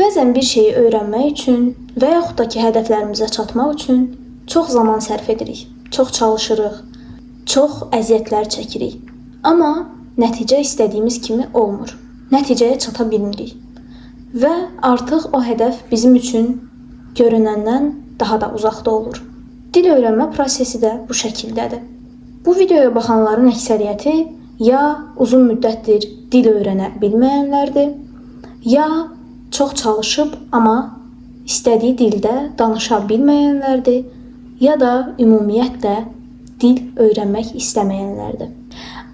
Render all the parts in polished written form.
Bəzən bir şeyi öyrənmək üçün və yaxud da ki, hədəflərimizə çatmaq üçün çox zaman sərf edirik, çox çalışırıq, çox əziyyətlər çəkirik. Amma nəticə istədiyimiz kimi olmur. Nəticəyə çata bilmirik. Və artıq o hədəf bizim üçün görünəndən daha da uzaqda olur. Dil öyrənmə prosesi də bu şəkildədir. Bu videoya baxanların əksəriyyəti ya uzun müddətdir dil öyrənə bilməyənlərdir, ya çox çalışıb, amma istədiyi dildə danışa bilməyənlərdir, ya da ümumiyyətlə dil öyrənmək istəməyənlərdir.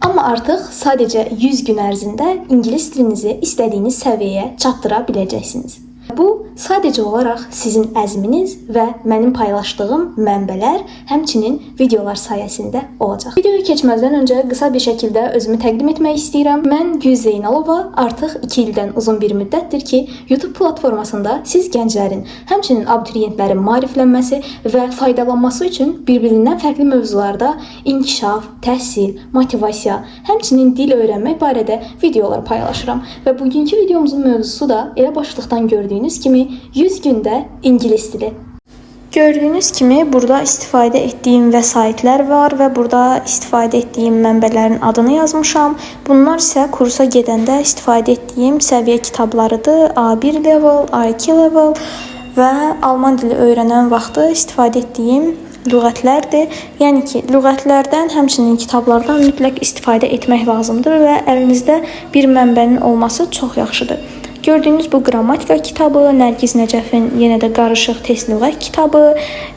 Amma artıq sadəcə 100 gün ərzində ingilis dilinizi istədiyiniz səviyyəyə çatdıra biləcəksiniz. Bu sadəcə olaraq sizin əzminiz və mənim paylaşdığım mənbələr, həmçinin videolar sayəsində olacaq. Videoya keçməzdən öncə qısa bir şəkildə özümü təqdim etmək istəyirəm. Mən Güz Zeynalova, artıq 2 ildən uzun bir müddətdir ki, YouTube platformasında siz gənclərin, həmçinin abituriyentlərin maariflənməsi və faydalanması üçün bir-birindən fərqli mövzularda inkişaf, təhsil, motivasiya, həmçinin dil öyrənmək barədə videolar paylaşıram. Və bugünkü videomuzun mövzusu da elə başlıqdan gördüyünüz kimi 100 gündə ingilis dili. Gördüyünüz kimi burada istifadə etdiyim vəsaitlər var və burada istifadə etdiyim mənbələrin adını yazmışam. Bunlar isə kursa gedəndə istifadə etdiyim səviyyə kitablarıdır. A1 level, A2 level və alman dili öyrənən vaxtı istifadə etdiyim lüğətlərdir. Yəni ki, lüğətlərdən, həmçinin kitablardan mütləq istifadə etmək lazımdır və əlinizdə bir mənbənin olması çox yaxşıdır. Gördüyünüz bu qrammatika kitabı, Nərgiz Nəcəfin yenə də qarışıq test lüğət kitabı,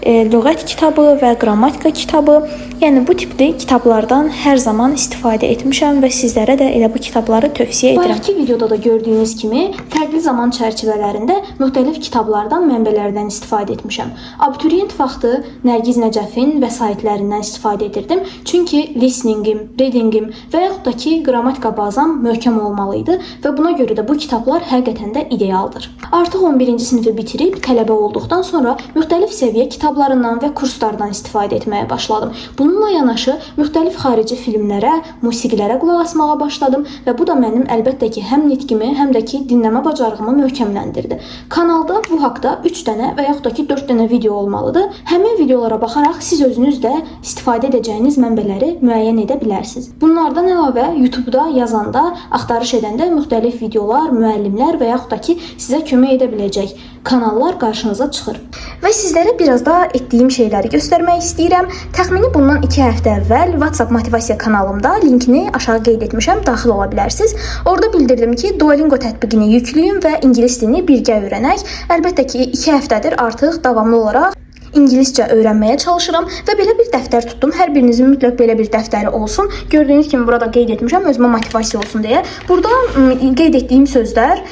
lüğət kitabı və qrammatika kitabı. Yəni bu tipli kitablardan hər zaman istifadə etmişəm və sizlərə də elə bu kitabları tövsiyə edirəm. Bayaqki videoda da gördüyünüz kimi fərqli zaman çərçivələrində müxtəlif kitablardan, mənbələrdən istifadə etmişəm. Abituriyent vaxtı Nərgiz Nəcəfin vəsaitlərindən istifadə edirdim. Çünki listeningim, readingim və yaxud da ki, qrammatika bazam möhkəm olmalı idi və buna görə də bu kitablar həqiqətən də idealdır. Artıq 11-ci sinifi bitirib tələbə olduqdan sonra müxtəlif səviyyə kitablarından və kurslardan istifadə etməyə başladım. Bununla yanaşı müxtəlif xarici filmlərə, musiqilərə qulaq asmağa başladım və bu da mənim əlbəttə ki, həm nitqimi, həm də ki, dinləmə bacarığımı möhkəmləndirdi. Kanalda bu haqda 3 dənə və yaxud da ki, 4 dənə video olmalıdır. Həmin videolara baxaraq siz özünüz də istifadə edəcəyiniz mənbələri müəyyən edə bilərsiniz. Bunlardan əlavə YouTube-da yazanda, axtarış edəndə müxtəlif videolar, müəllimlər və yaxud da ki, sizə kömək edə biləcək kanallar qarşınıza çıxır. Və sizlərə biraz da etdiyim şeyləri göstərmək istəyirəm. Təxmini bundan 2 həftə əvvəl WhatsApp motivasiya kanalımda linkini aşağı qeyd etmişəm, daxil ola bilərsiniz. Orada bildirdim ki, Duolingo tətbiqini yüklüyün və ingilis dilini birgə öyrənək. Əlbəttə ki, 2 həftədir artıq davamlı olaraq İngiliscə öyrənməyə çalışıram və belə bir dəftər tutdum. Hər birinizin mütləq belə bir dəftəri olsun. Gördüyünüz kimi burada qeyd etmişəm, özümə motivasiya olsun deyə. Burada qeyd etdiyim sözlər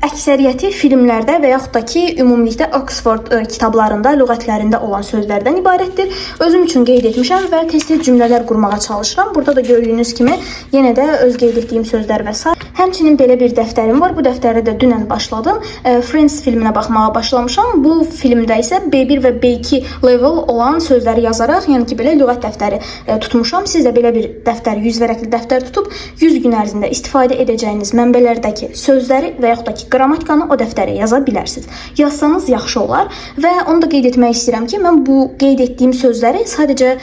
əksəriyyəti filmlərdə və yaxud da ki, ümumilikdə Oxford kitablarında, lüğətlərində olan sözlərdən ibarətdir. Özüm üçün qeyd etmişəm və tez-tez cümlələr qurmağa çalışıram. Burada da gördüyünüz kimi yenə də öz qeyd etdiyim sözlər və s. Həmçinin belə bir dəftərim var. Bu dəftərə də dünən başladım. Friends filminə baxmağa başlamışam. Bu filmdə isə B1 və B2 level olan sözləri yazaraq, yəni ki, belə lüğət dəftəri tutmuşam. Siz də belə bir dəftər, 100 vərəqli dəftər tutub 100 gün ərzində istifadə edəcəyiniz mənbələrdəki sözləri və yaxud da ki, qrammatikanı o dəftərə yaza bilərsiniz. Yazsanız yaxşı olar və onu da qeyd etmək istəyirəm ki, mən bu qeyd etdiyim sözləri sadəcə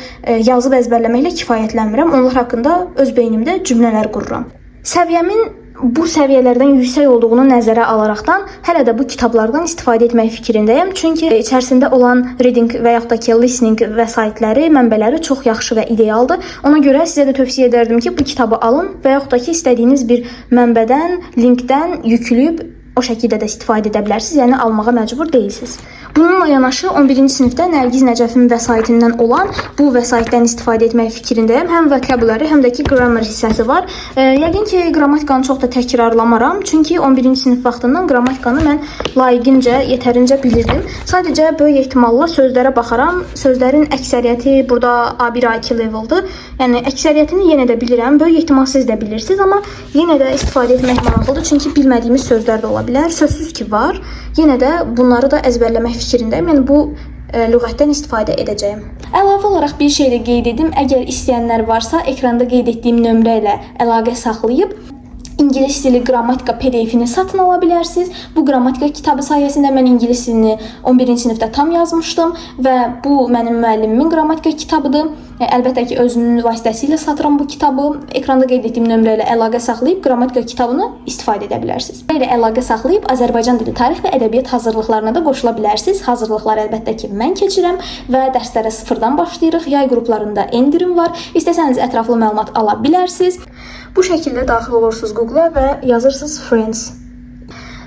yazıb əzbərləməklə kifayətlənmirəm. Onlar haqqında öz beynimdə cümlələr qururam. Səviyyəmin bu səviyyələrdən yüksək olduğunu nəzərə alaraqdan hələ də bu kitablardan istifadə etmək fikrindəyəm. Çünki içərisində olan reading və yaxud da ki, listening vəsaitləri, mənbələri çox yaxşı və idealdır. Ona görə sizə də tövsiyə edərdim ki, bu kitabı alın və yaxud da ki, istədiyiniz bir mənbədən, linkdən yükləyib o şəkildə də istifadə edə bilərsiniz, yəni almağa məcbur deyilsiniz. Bununla yanaşı 11-ci sinifdə Nərgiz Nəcəfin vəsaitindən olan bu vəsaitdən istifadə etmək fikrindəyəm. Həm vocabulary, həm də ki, grammar hissəsi var. Yəqin ki, qrammatikanı çox da təkrarlamaram, çünki 11-ci sinif vaxtından qrammatikanı mən layiqincə, yetərincə bilirdim. Sadəcə böyük ehtimalla sözlərə baxaram. Sözlərin əksəriyyəti burada A1, A2 leveldir. Yəni əksəriyyətini yenə də bilirəm. Böyük ehtimal siz də bilirsiniz, amma yenə də istifadə etmək maraqlıdır, çünki bilmədiyimiz sözlər də ola bilər. Sözsüz ki, var. Yenə də bunları da əzbərləmək fikrindəyim. Yəni bu lüğətdən istifadə edəcəyim. Əlavə olaraq bir şey də qeyd edim. Əgər istəyənlər varsa, ekranda qeyd etdiyim nömrə ilə əlaqə saxlayıb İngilis dili qrammatika PDF-ini satın ala bilərsiniz. Bu qrammatika kitabı sayəsində mən ingilis dilini 11-ci sinifdə tam yazmışdım və bu mənim müəllimimin qrammatika kitabıdır. Əlbəttə ki, özünün vasitəsilə satıram bu kitabı. Ekranda qeyd etdiyim nömrə ilə əlaqə saxlayıb qrammatika kitabını istifadə edə bilərsiniz. Belə əlaqə saxlayıb Azərbaycan dili, tarix və ədəbiyyat hazırlıqlarına da qoşula bilərsiniz. Hazırlıqlar əlbəttə ki, mən keçirəm və dərslərə sıfırdan başlayırıq. Yay qruplarında endirim var. İstəsəniz ətraflı məlumat ala bilərsiniz. Bu şəkildə daxil olursunuz Google-a və yazırsınız Friends.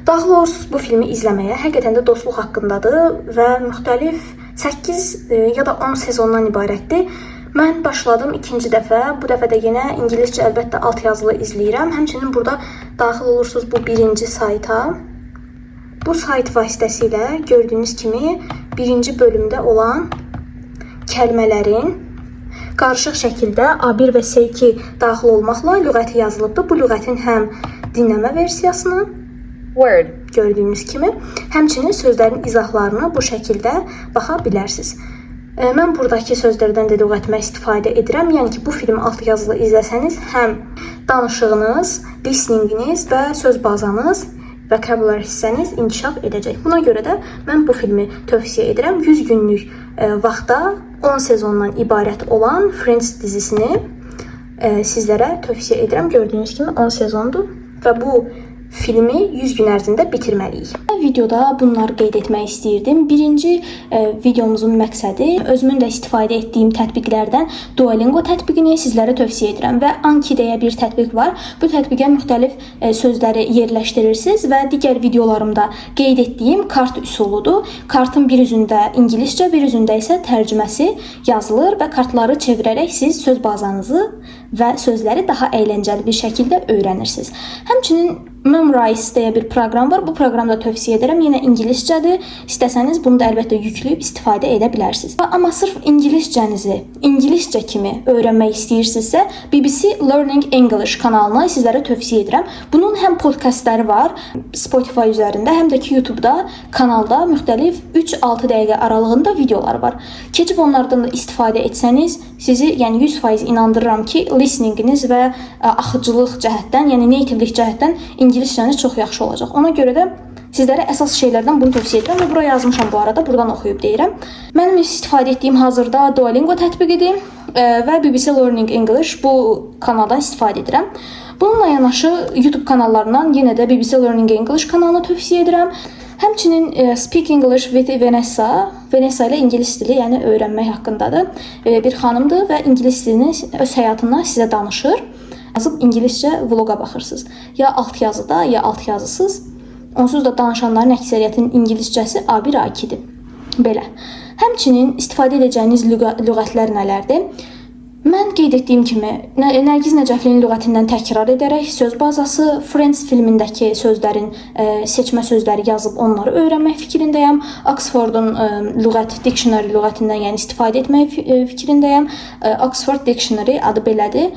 Daxil olursunuz bu filmi izləməyə. Həqiqətən də dostluq haqqındadır və müxtəlif 8 ya da 10 sezondan ibarətdir. Mən başladım ikinci dəfə. Bu dəfə də yenə ingiliscə əlbəttə altyazılı izləyirəm. Həmçinin burada daxil olursunuz bu birinci sayta. Bu sayt vasitəsilə gördüyünüz kimi birinci bölümdə olan kəlmələrin qarışıq şəkildə A1 və C2 daxil olmaqla lüğəti yazılıbdır. Bu lüğətin həm dinləmə versiyasını gördüyünüz kimi, həmçinin sözlərin izahlarını bu şəkildə baxa bilərsiniz. Mən buradakı sözlərdən də lüğətimə istifadə edirəm. Yəni ki, bu filmi altyazılı izləsəniz, həm danışığınız, listeninginiz və söz bazanız və vokabular hissəniz inkişaf edəcək. Buna görə də mən bu filmi tövsiyə edirəm. 100 günlük vaxtda 10 sezondan ibarət olan Friends dizisini sizlərə tövsiyə edirəm. Gördüyünüz kimi 10 sezondur və bu filmi 100 gün ərzində bitirməliyik. Videoda bunları qeyd etmək istəyirdim. Birinci videomuzun məqsədi özümün də istifadə etdiyim tətbiqlərdən Duolingo tətbiqini sizlərə tövsiyə edirəm və Anki deyə bir tətbiq var. Bu tətbiqə müxtəlif sözləri yerləşdirirsiniz və digər videolarımda qeyd etdiyim kart üsuludur. Kartın bir üzündə ingiliscə, bir üzündə isə tərcüməsi yazılır və kartları çevirərək siz söz bazanızı və sözləri daha əyləncəli bir şəkildə öyrənirsiniz. Həmçinin Memrise deyə bir proqram var. Bu proqramda tövsiyə edirəm. Yenə ingiliscədir. İstəsəniz bunu da əlbəttə yükləyib istifadə edə bilərsiniz. Amma sırf ingiliscənizi ingiliscə kimi öyrənmək istəyirsinizsə, BBC Learning English kanalını sizlərə tövsiyə edirəm. Bunun həm podkastları var Spotify üzərində, həm də ki YouTube-da kanalda müxtəlif 3-6 dəqiqə aralığında videolar var. Keçib onlardan da istifadə etsəniz, sizi 100% inandırıram ki, listeninginiz və axıcılıq cəhətdən, nativelik cəhətdən ingiliscəniz çox yaxşı olacaq. Ona görə də sizlərə əsas şeylərdən bunu tövsiyə edirəm və buraya yazmışam bu arada, buradan oxuyub deyirəm. Mənim istifadə etdiyim hazırda Duolingo tətbiqidir və BBC Learning English bu kanaldan istifadə edirəm. Bununla yanaşı YouTube kanallarından yenə də BBC Learning English kanalını tövsiyə edirəm. Həmçinin Speak English with Vanessa ilə ingilis dili, öyrənmək haqqındadır. Bir xanımdır və ingilis dilini öz həyatından sizə danışır. Yazıb ingiliscə vloqa baxırsınız. Ya alt yazıda, ya alt yazısız. Onsuz da danışanların əksəriyyətinin ingiliscəsi A1, A2-dir. Belə. Həmçinin istifadə edəcəyiniz lüğətlər nələrdir? Mən qeyd etdiyim kimi, Nərgiz Nəcəflinin lüğətindən təkrar edərək söz bazası, Friends filmindəki sözlərin seçmə sözləri yazıb onları öyrənmək fikrindəyəm. Oxfordun lüğət dictionary lüğətindən istifadə etmək fikrindəyəm. Oxford Dictionary adı belədir.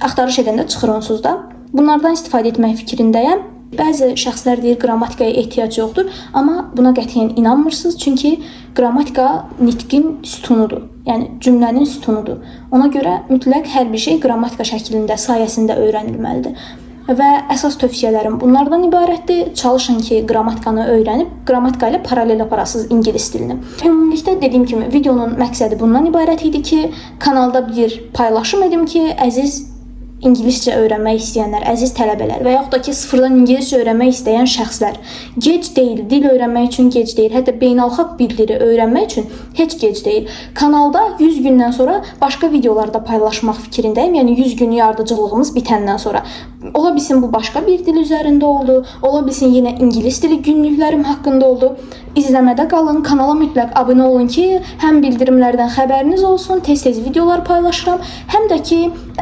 Axtarış edəndə çıxır onsuz da. Bunlardan istifadə etmək fikrindəyəm. Bəzi şəxslər deyir, qrammatikaya ehtiyac yoxdur, amma buna qətiyyən inanmırsınız, çünki qrammatika nitqin sütunudur, cümlənin sütunudur. Ona görə mütləq hər bir şey qrammatika şəklində, sayəsində öyrənilməlidir. Və əsas tövsiyələrim bunlardan ibarətdir. Çalışın ki, qrammatikanı öyrənib, qrammatika ilə paralel aparasınız ingilis dilini. Ümumilikdə dediyim kimi, videonun məqsədi bundan ibarət idi ki, kanalda bir paylaşım edim ki, əziz ingiliscə öyrənmək istəyənlər, əziz tələbələr və yaxud da ki, sıfırdan ingiliscə öyrənmək istəyən şəxslər. Gec deyil, dil öyrənmək üçün gec deyil, hətta beynəlxalq bir dili öyrənmək üçün heç gec deyil. Kanalda 100 gündən sonra başqa videolarda paylaşmaq fikrindəyim, 100 günlük ardıcıllığımız bitəndən sonra. Ola bilsin bu başqa bir dil üzərində oldu, ola bilsin yenə ingilis dili günlüklərim haqqında oldu. İzləmədə qalın, kanala mütləq abunə olun ki, həm bildirimlərdən xəbəriniz olsun, tez-tez videolar paylaşıram, həm də ki,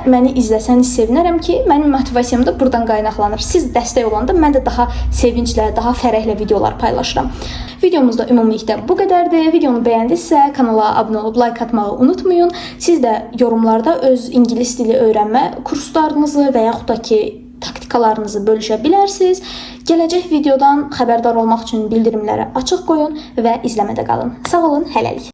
məni izləsəniz sevinərəm ki, mənim motivasiyam da buradan qaynaqlanır. Siz dəstək olanda mən də daha sevinclə, daha fərəhlə videolar paylaşıram. Videomuzda ümumilikdə bu qədərdir. Videonu bəyəndinizsə, kanala abunə olub like atmağı unutmayın. Siz də yorumlarda öz ingilis dili öyrənmə kurslarınızı və yaxud da ki, taktikalarınızı bölüşə bilərsiniz. Gələcək videodan xəbərdar olmaq üçün bildirimləri açıq qoyun və izləmədə qalın. Sağ olun, hələlik.